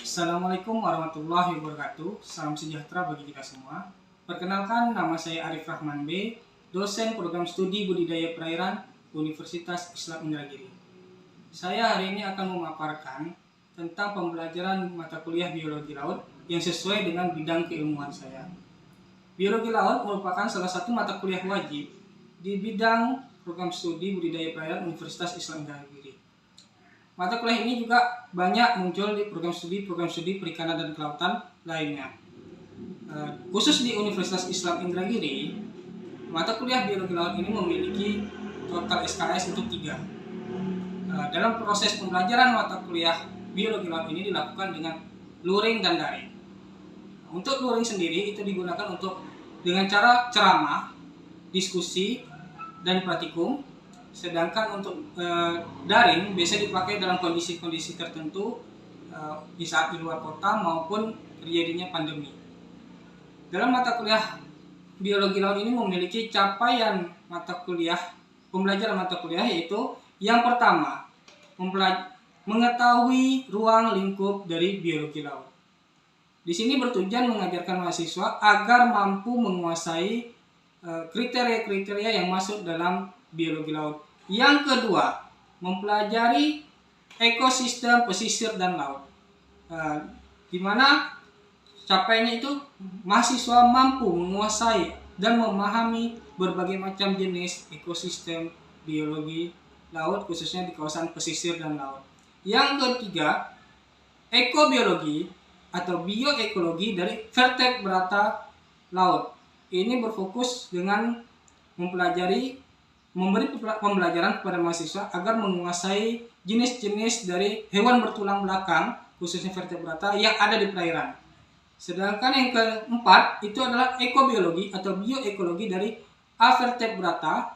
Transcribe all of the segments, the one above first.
Assalamualaikum warahmatullahi wabarakatuh. Salam sejahtera bagi kita semua. Perkenalkan, nama saya Arif Rahman B, dosen program studi budidaya perairan Universitas Islam Indragiri. Saya hari ini akan memaparkan tentang pembelajaran mata kuliah biologi laut yang sesuai dengan bidang keilmuan saya. Biologi laut merupakan salah satu mata kuliah wajib di bidang program studi budidaya perairan Universitas Islam Indragiri. Mata kuliah ini juga banyak muncul di program studi perikanan dan kelautan lainnya. Khusus di Universitas Islam Indragiri, mata kuliah biologi laut ini memiliki total SKS untuk 3. Dalam proses pembelajaran mata kuliah biologi laut ini dilakukan dengan luring dan daring. Untuk luring sendiri itu digunakan untuk dengan cara ceramah, diskusi, dan praktikum. Sedangkan untuk daring biasa dipakai dalam kondisi-kondisi tertentu di saat di luar kota maupun terjadinya pandemi. Dalam mata kuliah biologi laut ini memiliki capaian pembelajaran mata kuliah, yaitu yang pertama, mengetahui ruang lingkup dari biologi laut. Di sini bertujuan mengajarkan mahasiswa agar mampu menguasai kriteria-kriteria yang masuk dalam biologi laut. Yang kedua, mempelajari ekosistem pesisir dan laut, di mana capaiannya itu mahasiswa mampu menguasai dan memahami berbagai macam jenis ekosistem biologi laut, khususnya di kawasan pesisir dan laut. Yang ketiga, ekobiologi atau bioekologi dari vertebrata laut. Ini berfokus dengan memberi pembelajaran kepada mahasiswa agar menguasai jenis-jenis dari hewan bertulang belakang, khususnya vertebrata yang ada di perairan. Sedangkan yang keempat itu adalah ekobiologi atau bioekologi dari avertebrata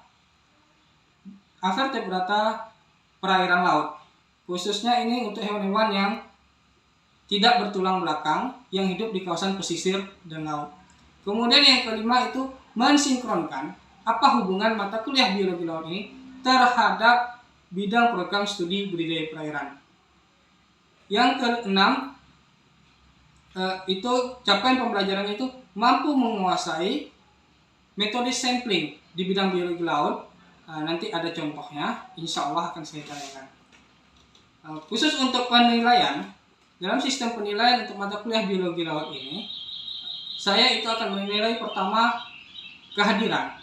perairan laut. Khususnya ini untuk hewan-hewan yang tidak bertulang belakang yang hidup di kawasan pesisir dan laut. Kemudian yang kelima itu mensinkronkan apa hubungan mata kuliah biologi laut ini terhadap bidang program studi budidaya perairan. Yang keenam, itu capaian pembelajarannya itu mampu menguasai metode sampling di bidang biologi laut. Nanti ada contohnya, insya Allah akan saya tanyakan. Khusus untuk penilaian, dalam sistem penilaian untuk mata kuliah biologi laut ini, saya itu akan menilai pertama kehadiran,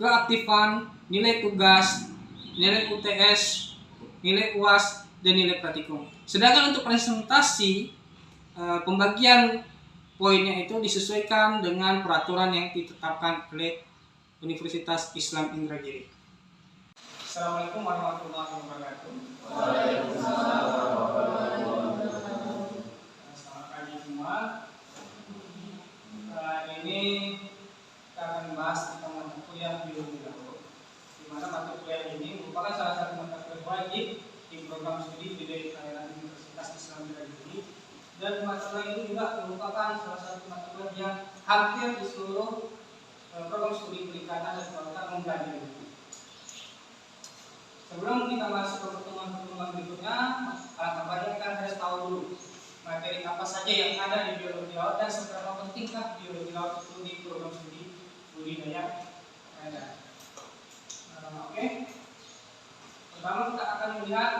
keaktifan, nilai tugas, nilai UTS, nilai UAS, dan nilai praktikum. Sedangkan untuk presentasi, pembagian poinnya itu disesuaikan dengan peraturan yang ditetapkan oleh Universitas Islam Indragiri. Assalamualaikum warahmatullahi wabarakatuh. Waalaikumsalam warahmatullahi wabarakatuh. Selamat pagi semua. Ini kita akan membahas tentang mata kuliah biologi laut, di mana mata kuliah ini merupakan salah satu mata kuliah wajib di program studi budidaya perairan Universitas Islam Indragiri, dan mata kuliah ini juga merupakan salah satu mata kuliah yang hampir di seluruh program studi perikanan dan kelautan mempelajari. Sebelum kita masuk ke pertemuan berikutnya, alangkah baiknya kita harus tahu dulu materi apa saja yang ada di biologi laut dan seberapa pentingkah biologi laut itu di program studi budidaya perairan. Oke. Pertama kita akan melihat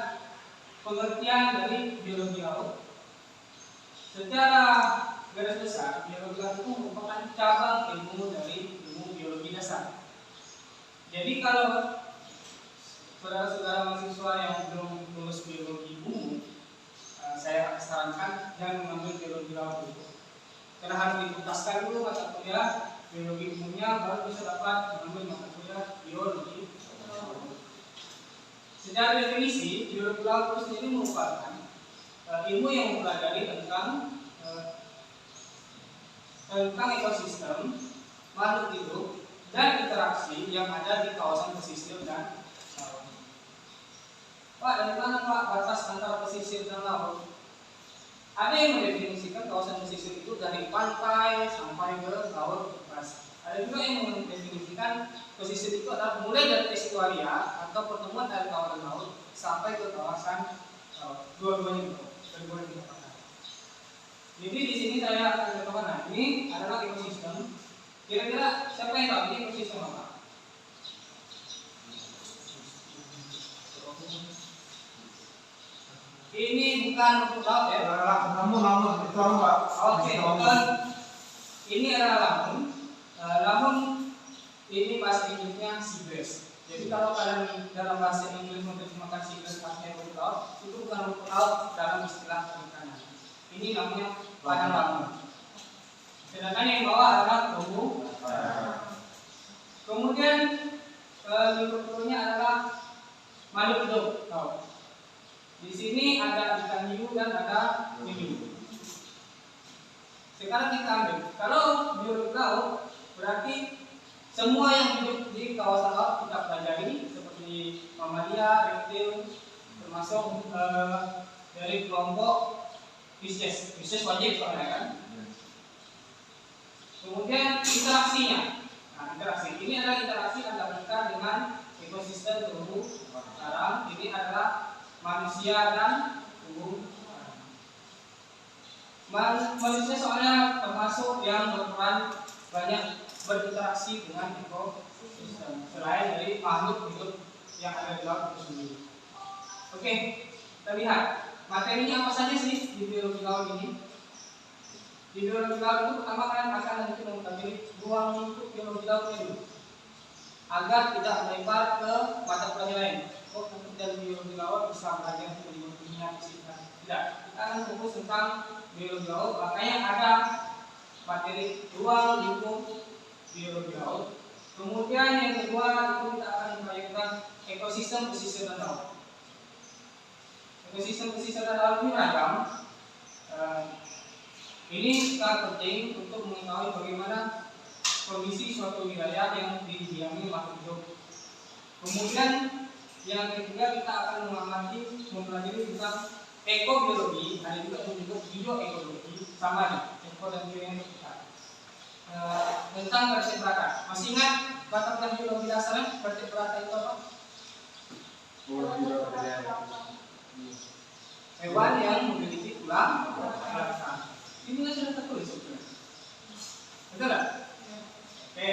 pengertian dari biologi laut. Secara garis besar, biologi laut itu merupakan cabang ilmu dari ilmu biologi dasar. Jadi kalau saudara-saudara mahasiswa yang belum lulus biologi umum, saya sarankan jangan mengambil biologi laut dulu, karena harus dituntaskan dulu mata kuliah biologi umumnya, baru bisa dapat mengambil mata kuliah biologi laut. Secara definisi, biologi laut itu sendiri merupakan ilmu yang mempelajari tentang ekosistem, makhluk hidup, dan interaksi yang ada di kawasan pesisir dan laut. Pak, dari mana Pak batas antara pesisir dan laut? Ada yang mendefinisikan kawasan pesisir itu dari pantai sampai ke laut lepas. Ada juga yang mendefinisikan pesisir itu adalah mulai dari estuaria atau pertemuan air tawar dan laut sampai ke kawasan laut. Dua-duanya itu. Dua-duanya dikatakan. Jadi di sini saya akan contohkan. Nah, ini adalah ekosistem. Kira-kira siapa yang tahu ini ekosistem apa? Ini bukan rumput laut ya. Lamun itu apa, Pak? Oke, bukan. Ini adalah lamun. Lamun ini bahasa Inggrisnya seagrass. Jadi kalau kalian dalam bahasa Inggris menerjemahkan seagrass pakai rumput laut, itu bukan rumput laut dalam istilah perikanan. Ini namanya padang lamun. Sedangkan yang bawah adalah terumbu. Kemudian berikutnya adalah makhluk hidup. Di sini ada ikan hiu dan ada penyu. Sekarang kita ambil. Kalau biologi laut berarti semua yang hidup di kawasan laut kita pelajari seperti mamalia, reptil, termasuk dari kelompok Pisces. Pisces wajib soalnya kan. Kemudian interaksinya. Nah, interaksi ini adalah interaksi antara kita dengan ekosistem terumbu karang. Ini adalah manusia dan terumbu karang. Manusia soalnya termasuk yang berperan banyak berinteraksi dengan ekosistem selain dari makhluk hidup yang ada di laut itu sendiri. Oke, kita lihat materinya apa saja sih di biologi laut ini. Di biologi laut itu pertama kalian akan nanti mempelajari ruang lingkup biologi lautnya dulu, agar tidak melebar ke mata pelajaran lain. Kok nanti dari biologi laut bisa belajar tentang kimia, fisika? Tidak, kita akan fokus tentang biologi laut. Makanya ada materi ruang lingkup biologi laut. Kemudian yang kedua itu kita akan mempelajari ekosistem pesisir dan laut. Ekosistem pesisir dan laut ini beragam. Ini sangat penting untuk mengetahui bagaimana kondisi suatu wilayah yang didiami makhluk hidup. Kemudian yang ketiga kita akan mempelajari tentang ekobiologi, ada juga yang disebut bioekologi, sama nih, eko dan bio yang kita. Tentang vertebrata. Masih ingat mata biologi dasarnya vertebrata itu apa? Hewan yang memiliki tulang belakang. Ini sudah tertulis sebenarnya. Betul tak? Oke.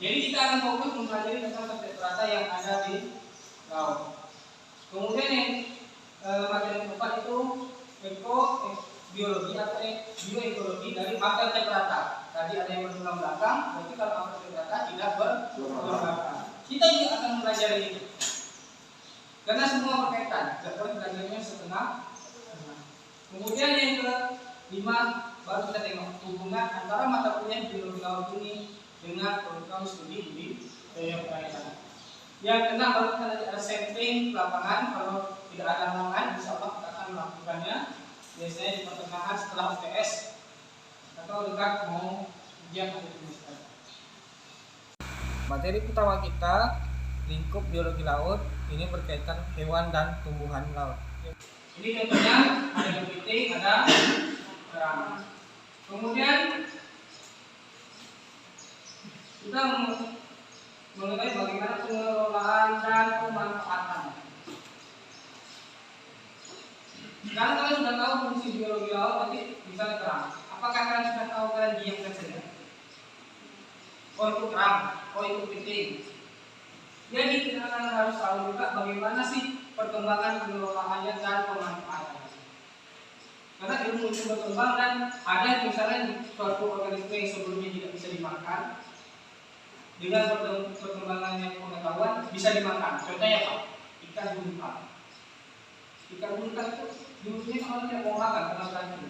Jadi kita akan fokus mempelajari tentang vertebrata yang ada di laut. Kemudian yang materi keempat itu ekobiologi atau bioekologi dari vertebrata. Tadi ada yang bertulang belakang, berarti kalau vertebrata tidak bertulang belakang. Kita juga akan mempelajari itu. Karena semua berkaitan, tidak boleh belajarnya setengah. Kemudian yang kelima, baru kita tengok hubungan antara mata kuliah biologi laut ini dengan program studi di daya perairan. Yang keenam baru kita nanti ada sampling lapangan. Kalau tidak ada halangan, insya Allah kita akan melakukannya. Biasanya di pertengahan setelah UTS atau dekat mau ujian akhir semester. Materi utama kita lingkup biologi laut ini berkaitan hewan dan tumbuhan laut. Ini contohnya ada kepiting, ada kerang. Kemudian kita mengenai bagaimana pengelolaan dan pemanfaatan. Sekarang kalian sudah tahu fungsi biologi laut, nanti bisa kerang. Apakah kalian sudah tahu kalian diamkan saja? Oh itu kerang, oh itu kepiting. Jadi kita akan harus tahu juga bagaimana sih perkembangan pengelolaannya dan pemanfaatannya. Karena ilmu itu berkembang dan ada misalnya suatu organisme yang sebelumnya tidak bisa dimakan, dengan perkembangannya pengetahuan bisa dimakan. Contohnya apa? Ikan buntal. Ikan buntal itu dulunya kalau tidak mau makan karena beracun.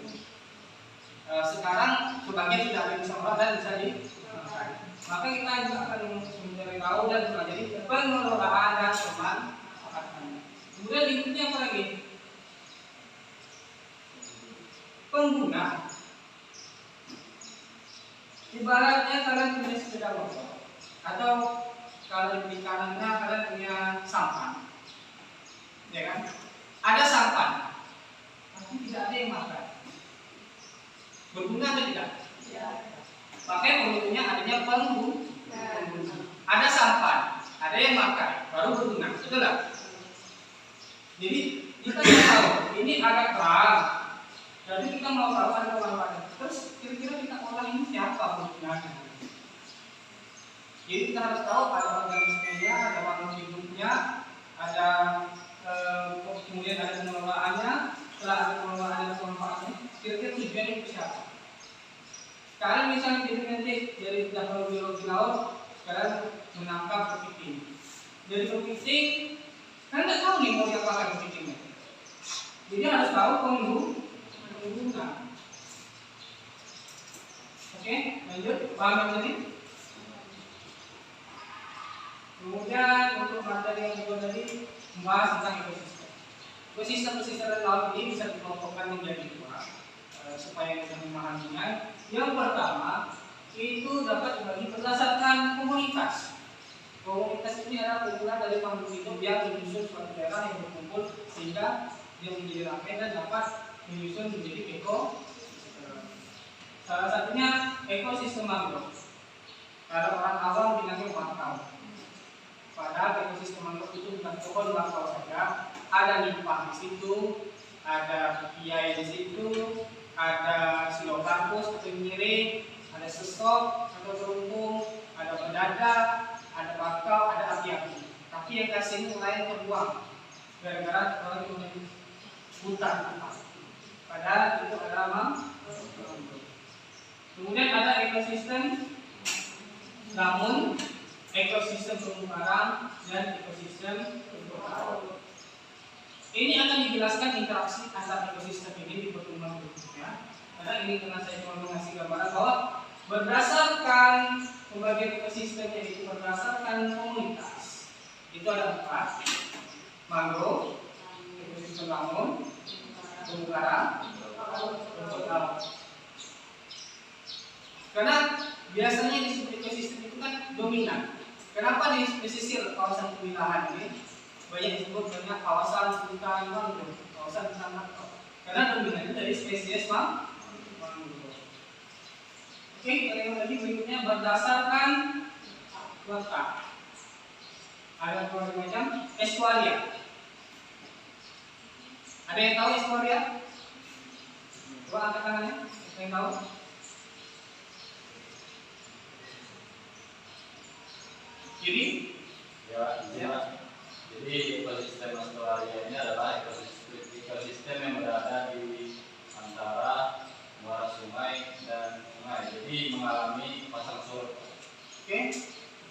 Sekarang sebagian tidak ada yang bisa makan dan bisa dimakan. Maka kita juga akan mencari tahu dan mempelajari pengelolaan dan pemanfaatannya. Kemudian berikutnya apa lagi? Pengguna. Ibaratnya kalian punya sepeda motor, atau kalau di kanannya kalian punya sampan, ya kan? Ada sampan, tapi tidak ada yang makan. Berguna atau tidak? Ya. Makanya pengguna adanya pengguna. Ada sampan, ada yang makan, baru berguna, betul tak? Jadi kita tahu ini ada kerang. Jadi kita mau tahu ada pemanfaatan setelah ada pemanfaatnya, kira-kira tujuannya itu siapa? Sekarang misalnya kita nanti dari biologi laut, sekarang menangkap kepiting. Dari kepiting, kan nggak tahu nih mau diapakan kepitingnya. Jadi harus tahu penggunaan. Oke, lanjut. Paham tadi? Kemudian untuk materi yang kedua tadi membahas tentang ekosistem. Ekosistem laut ini bisa dikelompokkan menjadi dua supaya bisa memahaminya. Yang pertama itu dapat dibagi berdasarkan komunitas. Komunitas ini adalah kumpulan dari makhluk hidup yang menyusun suatu daerah yang berkumpul sehingga dia menjadi ramai dan dapat menyusun menjadi salah satunya ekosistem mangrove. Kalau orang awam bilangnya bakau. Padahal ekosistem mangrove itu bukan pohon bakau saja, ada limpah di situ, ada piai di situ, ada silocarpus atau nyiri, ada sesok atau teruntung, ada pedada, ada bakau, ada aki-aki. Tapi yang kasih ini lain terbuang gara-gara orang itu hutan. Padahal itu adalah mangrove. Kemudian ada ekosistem lamun, ekosistem terumbu karang, dan ekosistem terumbu laut. Ini akan dijelaskan interaksi antar ekosistem ini di pertemuan berikutnya. Karena ini karena saya cuma mengasih gambaran bahwa berdasarkan pembagian ekosistem yaitu berdasarkan komunitas. Itu ada 4: mangrove, ekosistem lamun, terumbu karang, rumput laut. Karena biasanya di ekosistem itu kan dominan. Kenapa di pesisir kawasan kewilayahan ini banyak disebut banyak kawasan hutan mangrove, kawasan hutan mangrove? Karena dominannya dari spesies mangrove. Oke, yang lagi berikutnya berdasarkan letak. Ada berbagai macam estuaria. Ada yang tahu estuaria? Coba angkat tangannya. Ada yang tahu? Jadi ekosistem estuaria ini adalah ekosistem yang berada di antara muara sungai dan sungai. Jadi mengalami pasang surut. Oke,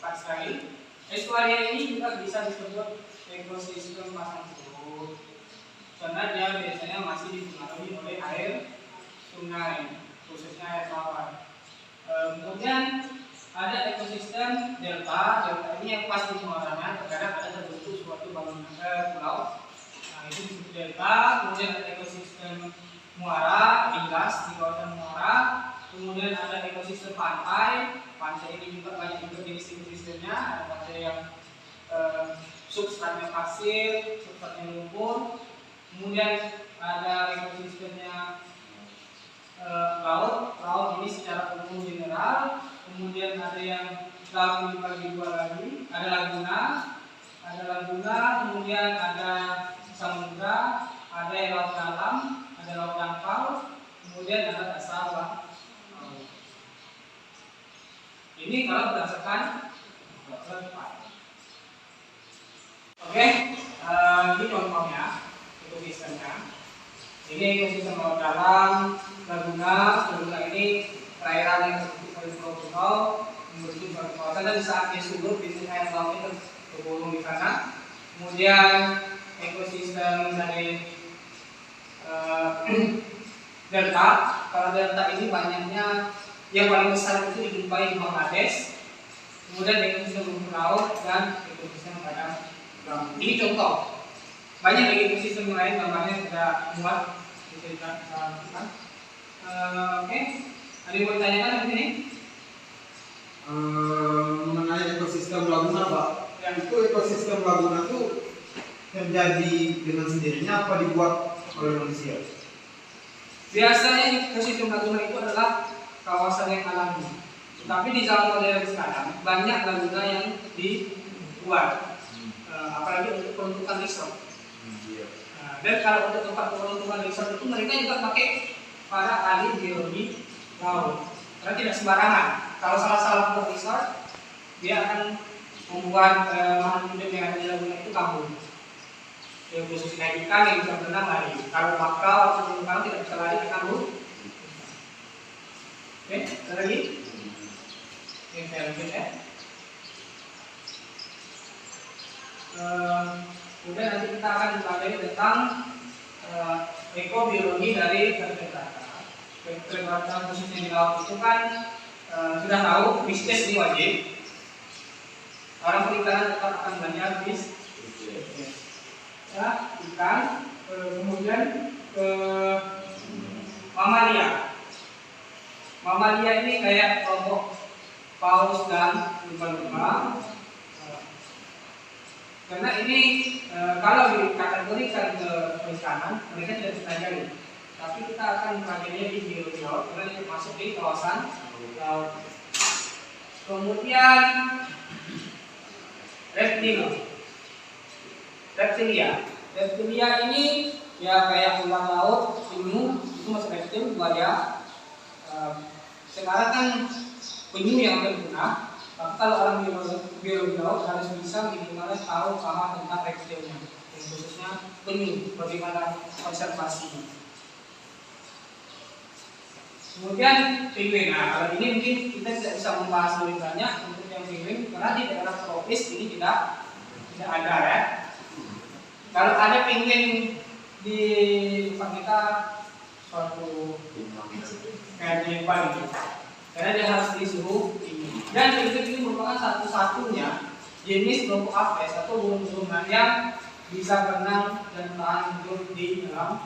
tepat sekali. Estuaria ini juga bisa disebut ekosistem pasang surut karena dia biasanya masih dipengaruhi oleh air sungai, khususnya air tawar. Kemudian ada ekosistem delta. Delta ini yang pas di muaranya, terkadang ada terbentuk suatu bangunan pulau. Nah, itu disebut delta. Kemudian ada ekosistem muara, ringgas di kawasan muara. Kemudian ada ekosistem pantai. Pantai ini juga banyak juga jenis ekosistemnya. Ada pantai yang substratnya pasir, substratnya lumpur. Kemudian ada ekosistemnya laut. Laut ini secara umum general. Kemudian ada yang laut dibagi dua lagi, ada laguna, kemudian ada samudra, ada yang laut dalam, ada laut dangkal, kemudian ada dasar laut. Ini kalau berdasarkan letak. Oke, ini contohnya ekosistemnya. Ini ekosistem laut dalam, laguna ini perairan yang pulau-pulau membentuk suatu kawasan, dan saat dia surut biasanya air lautnya tergulung di sana. Kemudian ekosistem dari delta. Kalau delta ini banyaknya yang paling besar itu dijumpai di Bangladesh. Kemudian ekosistem rumput laut dan ekosistem padang laut. Ini contoh. Banyak lagi ekosistem lain gambarnya sudah muat diceritakan. Oke. Ada yang mau ditanyakan di sini? Mengenai ekosistem laguna, Pak. Yang itu ekosistem laguna itu terjadi dengan sendirinya apa dibuat oleh manusia? Biasanya ekosistem laguna itu adalah kawasan yang alami. Tetapi di zaman modern sekarang banyak laguna yang dibuat, apalagi untuk peruntukan resort. Dan kalau untuk tempat peruntukan resort itu mereka juga pakai para ahli biologi laut. Karena tidak sembarangan. Kalau salah buat resort, dia akan membuat makhluk hidup yang ada di laguna itu kabur. Yang khusus kayak ikan yang bisa berenang lari. Kalau bakal atau terumbu karang tidak bisa lari akan lu. Oke, ada lagi? Oke, saya lanjut ya. Kemudian nanti kita akan mempelajari tentang ekobiologi dari vertebrata. Vertebrata khususnya di laut itu kan sudah tahu bisnis ini wajib. Orang perikanan tetap akan belajar bisnis. Ya, ikan, kemudian mamalia. Mamalia ini kayak kelompok paus dan lumba-lumba. Karena ini kalau dikategorikan ke perikanan, mereka tidak dipelajari. Tapi kita akan mempelajarinya di biologi laut karena ini masuk di kawasan laut. Kemudian reptilia ini ya kayak ular laut, penyu itu masuk reptil, buaya. Sekarang kan penyu yang akan punah. Tapi kalau orang biologi laut harus bisa minimal tahu paham tentang reptilnya, khususnya penyu, bagaimana konservasinya. Kemudian penguin. Nah, kalau ini mungkin kita tidak bisa membahas lebih banyak untuk yang penguin karena di daerah tropis ini tidak ada ya. Kalau ada penguin di tempat kita suatu kayak di Bali, karena dia harus disuruh tinggi. Dan penguin ini merupakan satu-satunya jenis kelompok apes atau burung-burungan yang bisa berenang dan tahan hidup di dalam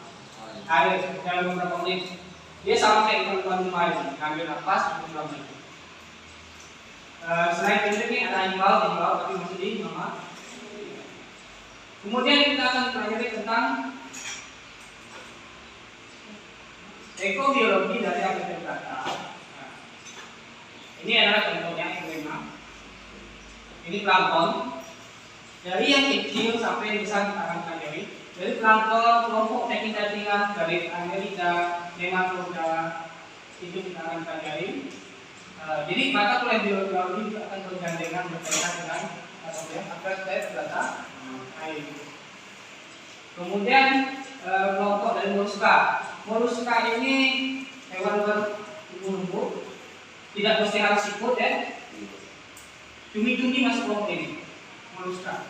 air dalam beberapa menit. Dia sama kayak ikan lumba-lumba, ngambil nafas di dalam itu. Selain itu ini ada himbau tapi masih di mama. Kemudian kita akan pelajari tentang ekobiologi dari vertebrata. Ini adalah contohnya yang kelima. Ini plankton. Dari yang kecil sampai yang besar kita akan pelajari. Dari plankton, kelompok daging-dagingan dari Amerika, nematoda itu kita akan pelajari. Jadi mata kuliah biologi laut ini juga akan bergandengan berkaitan dengan vertebrata air. Kemudian kelompok dari moluska. Moluska ini hewan berbulu, tidak mesti harus ikut ya. Cumi-cumi masuk kelompok ini, moluska.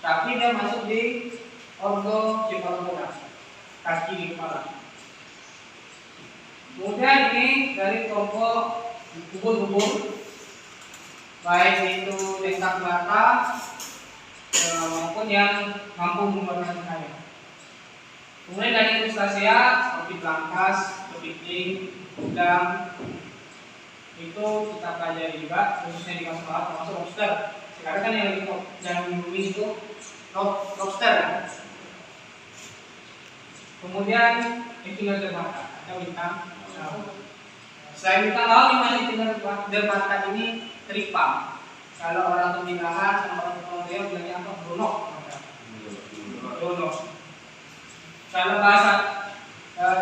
Tapi dia masuk di Orthocefalopoda, kaki di kepala. Kemudian ini dari kelompok ubur-ubur, baik itu dentaculata maupun yang mampu mengeluarkan air. Kemudian dari krustasea seperti plankton, kepiting, udang, itu kita pelajari juga khususnya di masa lalu termasuk lobster. Sekarang kan yang booming itu lobster. Kemudian echinodermata atau bintang laut. Selain bintang laut, di mana echinodermata ini teripang. Kalau orang pemilahan sama orang Korea bilangnya apa? Bronok. Kalau bahasa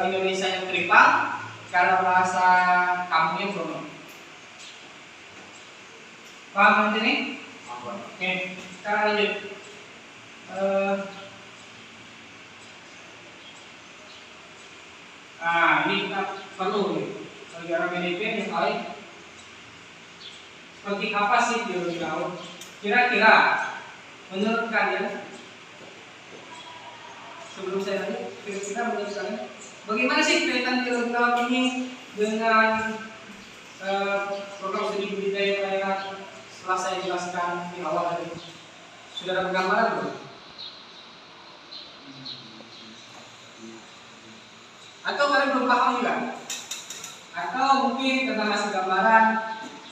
Indonesia yang teripang, kalau bahasa kampungnya bronok. Paham nanti nih? Oke, sekarang lanjut. Ini kita perlu nih bagi orang PDP yang lain. Seperti apa sih biologi laut? Kira-kira menurut kalian, sebelum saya tanya, kira-kira menurut kalian bagaimana sih kaitan biologi laut ini dengan program studi budidaya perairan setelah saya jelaskan di awal tadi? Sudah ada gambaran belum? Atau kalian belum paham juga? Atau mungkin karena masih gambaran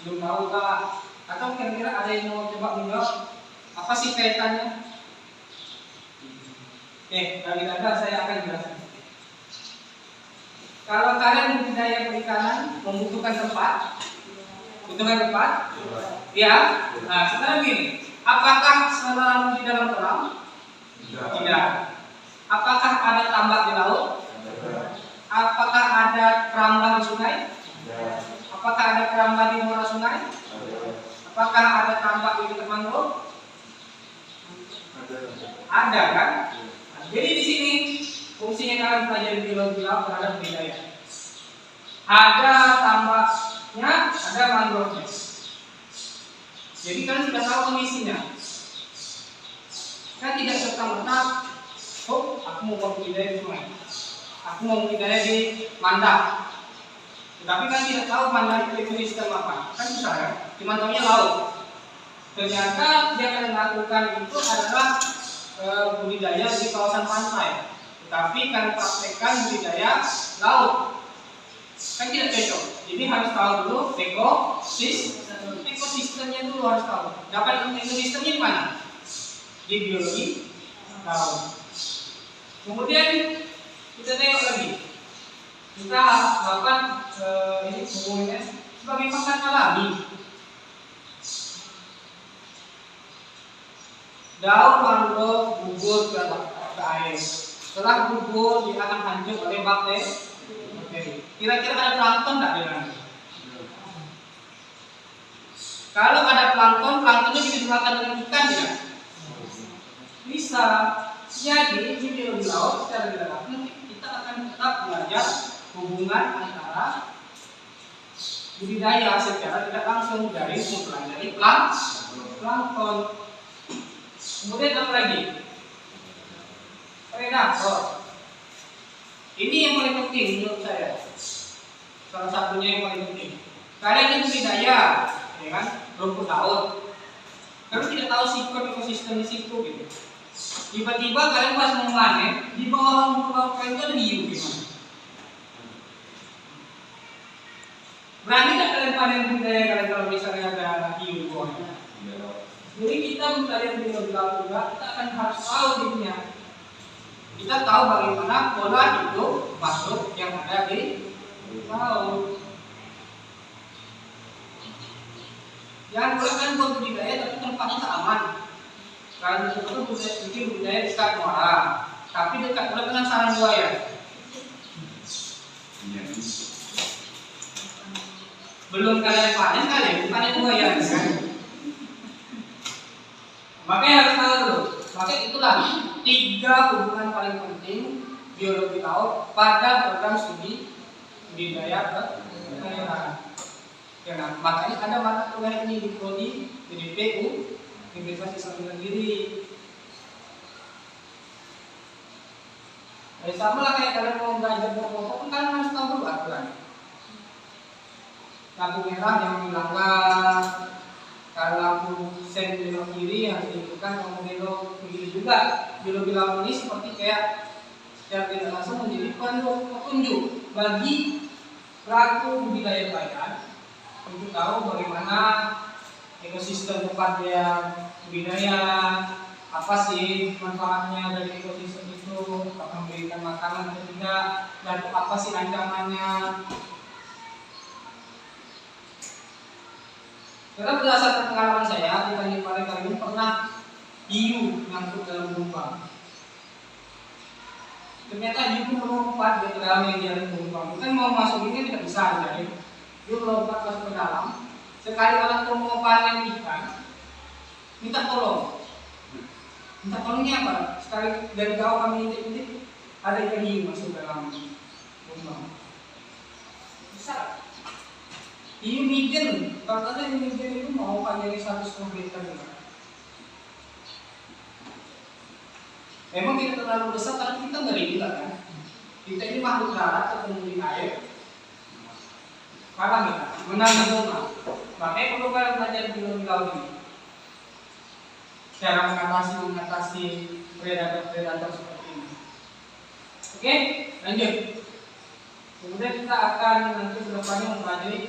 belum tahu kah? Atau kira-kira ada yang mau coba menjawab apa sih kaitannya? Oke, bagi Anda saya akan jelaskan. Kalau kalian budidaya perikanan membutuhkan tempat, ya. Nah, sekarang gini, apakah selalu di dalam kolam? Tidak. Apakah ada tambak di laut? Apakah ada keramba di sungai? Apakah ada keramba di muara sungai? Apakah ada tambak di dekat mangrove? Ada kan? Jadi di sini fungsinya kalian pelajari biologi laut terhadap budidaya. Ada tambaknya, ada mangrove-nya. Jadi kalian sudah tahu kondisinya. Kan tidak serta-merta, oh aku mau buat budidaya di sungai, aku mau budidaya di mandak. Tetapi kan tidak tahu mandak itu ekosistem apa. Kan susah ya, cuma tahunya laut. Ternyata yang kalian lakukan itu adalah budidaya di kawasan pantai. Tetapi kalian praktekkan budidaya laut. Kan tidak cocok. Jadi harus tahu dulu ekosistemnya dulu harus tahu. Dapat ekosistemnya di mana? Di biologi laut. Kemudian kita tengok lagi. Kita lakukan ini hubungannya sebagai makan alami. Daun mangrove gugur ke air. Setelah gugur, dia akan hancur oleh bakteri. Kira-kira ada plankton tidak di dalam? Kalau ada planktonnya bisa dimakan dengan ikan tidak? Bisa. Jadi di biologi laut secara tidak langsung kita akan tetap belajar hubungan antara budidaya secara tidak langsung dari mempelajari plankton. Kemudian apa lagi? Predator. Ini yang paling penting menurut saya. Salah satunya yang paling penting. Kalian yang budidaya, ya kan, rumput laut. Kalian tidak tahu sikon ekosistem di situ gitu. Tiba-tiba kalian pas mau panen, di bawah rumput laut kalian itu ada hiu gimana? Berani tidak kalian panen budidaya kalian kalau misalnya ada hiu di bawahnya? Jadi kita belajar di laut juga, kita akan harus tahu dirinya. Kita tahu bagaimana pola hidup makhluk yang ada di laut. Jangan bolehkan buat budidaya tapi tempatnya tak aman. Kalau itu bikin budidaya dekat muara, tapi dekat pula dengan sarang buaya. Belum kalian panen buaya kan? Makanya harus tahu dulu. Makanya itulah 3 hubungan paling penting biologi laut pada program studi budidaya perairan. Ya, makanya ada mata kuliah ini di Prodi, di DPU, Universitas Islam Negeri. Sama lah kayak kalian mau belajar pokok pun kalian harus tahu dulu aturan. Lampu merah yang dilanggar, kalau lampu sen belok kiri harus dihidupkan, kalau belok kiri juga. Biologi laut ini seperti kayak secara tidak langsung menjadi petunjuk bagi pelaku budidaya perairan untuk tahu bagaimana ekosistem tempat dia budidaya, apa sih manfaatnya dari ekosistem itu, apakah memberikan makanan atau tidak, dan apa sih ancamannya. Karena berdasarkan pengalaman saya di Tanjung Balai Karimun pernah hiu nyangkut dalam gelombang. Ternyata hiu itu melompat ke dalam jaring gelombang. Kan mau masuk ini tidak bisa jadi. Dia melompat masuk ke dalam. Sekali orang tua mau panen ikan, minta tolong. Minta tolongnya apa? Sekali dari jauh kami intip-intip ada ikan hiu masuk ke dalam gelombang. Bisa. Hiu miden, katanya hiu miden itu mau panjangnya 1,5 meter. Memang tidak terlalu besar, tapi kita ngeri juga kan. Kita ini makhluk darat ketemu di air. Kalah kita, menang semua. Makanya perlu kalian belajar biologi laut ini. Cara mengatasi predator seperti ini. Oke, lanjut. Kemudian kita akan nanti kedepannya mempelajari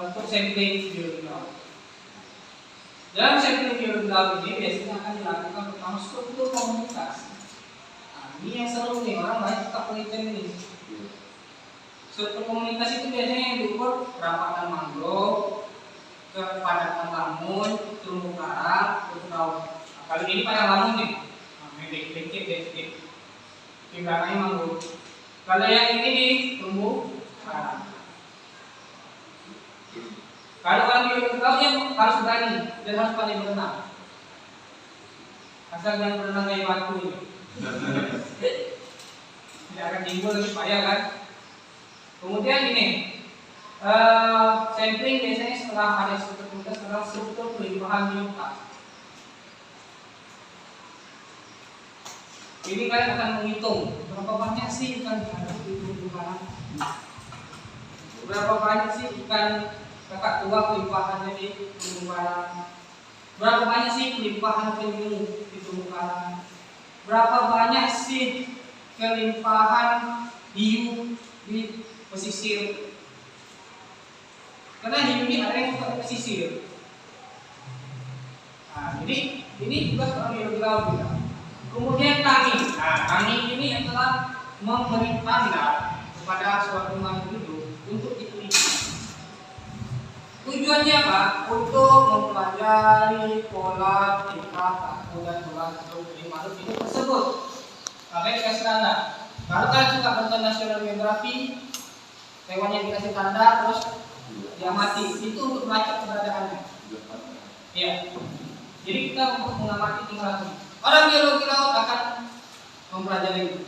untuk sampling biologi laut. Dalam sampling biologi laut ini biasanya akan dilakukan pertama struktur komunitas. Nah, ini yang seru nih, orang banyak suka penelitian ini. Struktur komunitas itu biasanya yang diukur kerapatan mangrove, kepadatan lamun, terumbu karang, terumbu laut. Nah, kali ini pada lamun nih, dikit. Di belakangnya mangrove. Kalau yang ini di terumbu karang. Kalau orang biologi laut yang harus berani dan harus pandai berenang. Asal jangan berenang kayak batu. Tidak akan timbul lagi payah kan. Kemudian ini sampling biasanya setelah ada struktur pelimpahan biota. Ini kalian akan menghitung berapa banyak sih ikan yang ada di pelimpahan. Berapa banyak sih ikan kakak tua pelimpahannya di terumbu karang. Berapa banyak sih pelimpahan penyu di terumbu karang. Berapa banyak sih kelimpahan hiu di pesisir. Karena hiu ini ada yang suka di pesisir. Nah, jadi ini juga soal biologi laut juga. Kemudian tanging. Nah, tanging ini adalah memberi tanda kepada suatu makhluk hidup untuk diteliti. Tujuannya apa? Untuk mempelajari pola tingkah laku dan pola hidup dari makhluk hidup tersebut. Makanya dikasih tanda. Kalau kalian suka nonton National Geography, hewan yang dikasih tanda terus dia mati, itu untuk melacak keberadaannya. Iya. Jadi kita untuk mengamati tingkah laku. Orang biologi laut akan mempelajari itu.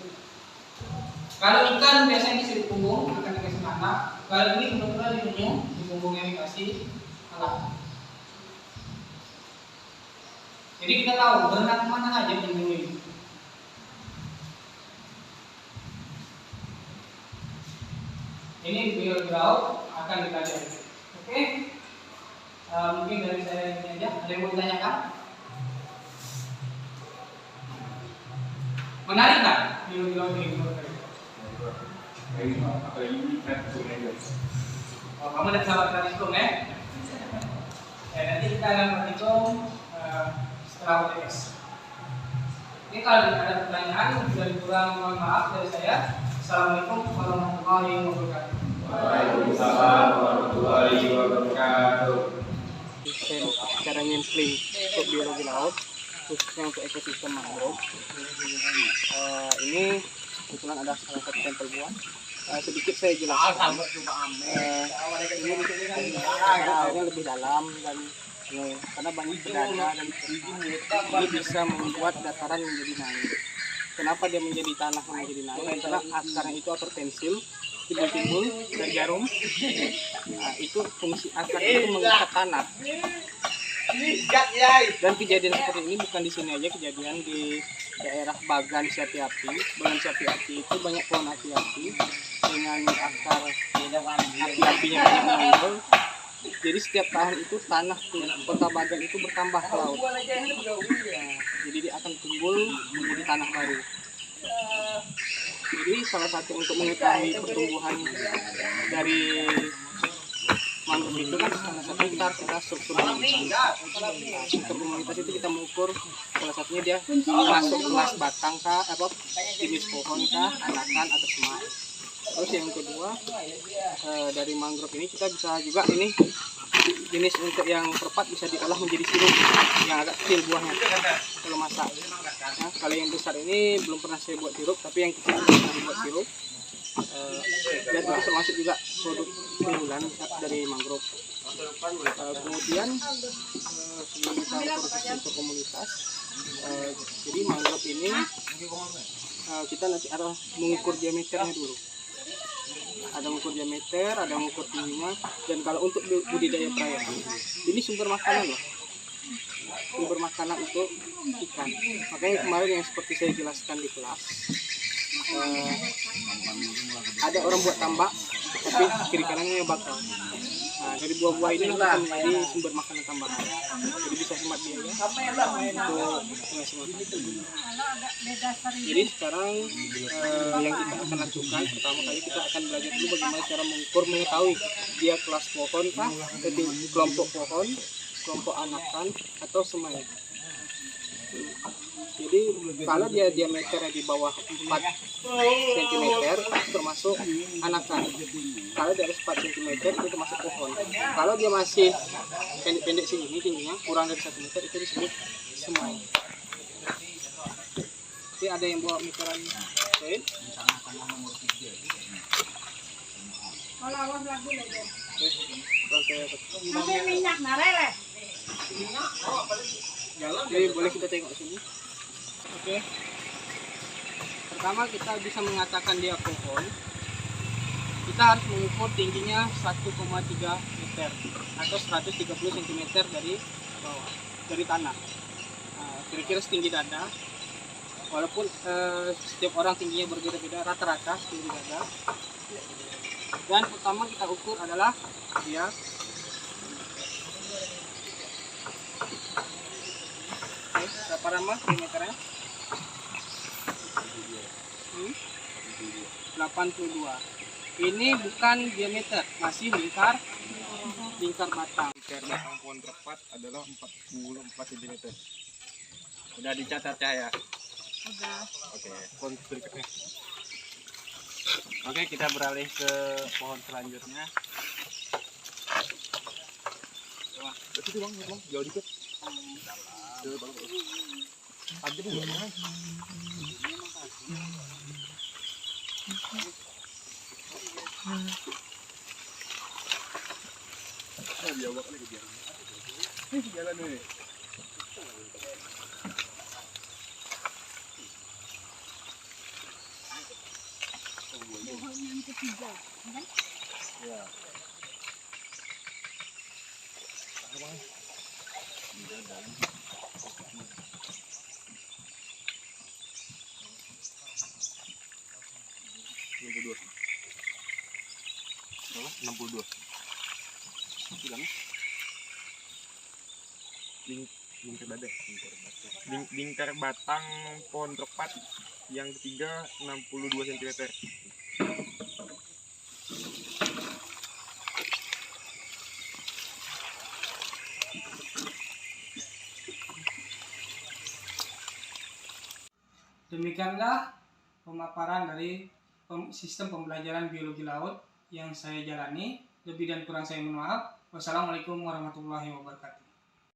Kalau ikan biasanya dikasih punggung, akan dikasih tanda. Kalau ini kebetulan di penyu, di punggungnya dikasih alat. Jadi kita tahu berenang kemana aja penyu ini. Ini biologi laut akan dipelajari. Oke? Mungkin dari saya ini aja. Ada yang mau ditanyakan? Menarik nggak biologi laut ini menurut kalian? Oh, kamu udah sahabat praktikum ya? Nanti kita akan praktikum setelah UTS. Ini kalau ada pertanyaan, dari kurang mohon maaf dari saya. Assalamualaikum warahmatullahi wabarakatuh. Waalaikumsalam warahmatullahi wabarakatuh. Cara nyampling untuk biologi laut, khususnya untuk ekosistem mangrove. Ini kebetulan ada salah satu sampel buah. Sedikit saya jelaskan. Ini airnya lebih dalam dan karena banyak berdana dan ini bisa membuat dataran menjadi naik. Kenapa dia menjadi tanah yang menjadi naik? Karena akarnya itu hipertensil, timbul-timbul dari jarum. Nah, itu fungsi akar itu mengikat tanah. Dan kejadian seperti ini bukan di sini aja, kejadian di daerah Bagan Siapi-api. Bagan Siapi-api itu banyak pohon api-api dengan akar api-apinya banyak menonjol. Jadi setiap tahun itu tanah kota Bagan itu bertambah ke laut. Nah, jadi dia akan timbul menjadi tanah baru. Jadi salah satu untuk mengetahui pertumbuhan dari mangrove itu kan salah satu kita struktur komunitas. Struktur komunitas itu kita mengukur salah satunya dia masuk kelas batang kah, apa jenis pohon kah, anakan atau semai. Terus yang kedua dari mangrove ini kita bisa juga ini jenis untuk yang perpat bisa diolah menjadi sirup yang agak kecil buahnya kalau masak. Nah, kalau yang besar ini belum pernah saya buat sirup, tapi yang kecil pernah dibuat sirup. Dan itu termasuk juga produk unggulan dari mangrove. Kemudian sebelum kita proses untuk komunitas, jadi mangrove ini kita nanti ada mengukur diameternya dulu. Ada mengukur diameter, ada mengukur tingginya, dan kalau untuk budidaya perairan ini sumber makanan loh, sumber makanan untuk ikan. Makanya kemarin yang seperti saya jelaskan di kelas, ada orang buat tambak tapi kiri kanannya bakar. Nah, dari buah-buah ini akan menjadi sumber makanan tambahan, jadi bisa hemat biaya untuk menghasilkan makanan. Jadi sekarang yang kita akan lakukan pertama kali kita akan belajar dulu bagaimana cara mengukur, mengetahui dia kelas pohon kah, kelompok pohon, kelompok anakan atau semai. Jadi kalau dia diameternya di bawah 4 cm termasuk anakan. Kalau di atas 4 cm itu termasuk pohon. Kalau dia masih pendek-pendek segini tingginya kurang dari 1 meter itu disebut semai. Jadi ada yang bawa meteran lain? Jadi boleh kita tengok sini. Oke. Pertama kita bisa mengatakan dia pohon. Kita harus mengukur tingginya 1,3 meter atau 130 cm dari bawah, dari tanah. Nah, kira-kira setinggi dada. Walaupun setiap orang tingginya berbeda-beda, rata-rata setinggi dada. Dan pertama kita ukur adalah dia berapa lama diameternya? 82. Ini bukan diameter, masih lingkar batang. Lingkar batang pohon tepat adalah 44 cm. Udah dicatat Cahaya? Udah. Oke, pohon berikutnya. Oke, kita beralih ke pohon selanjutnya. Wah, itu bang, jauh dikit. Jauh bang. Aja dulu bang. Dia awak lagi dia. Ini jalan nih. Pohon yang ketiga, kan? Ya. Berapa? 62. Lingkar batang pohon tepat yang ketiga 62 cm. Demikianlah pemaparan dari sistem pembelajaran biologi laut yang saya jalani. Lebih dan kurang saya mohon maaf. Wassalamualaikum warahmatullahi wabarakatuh.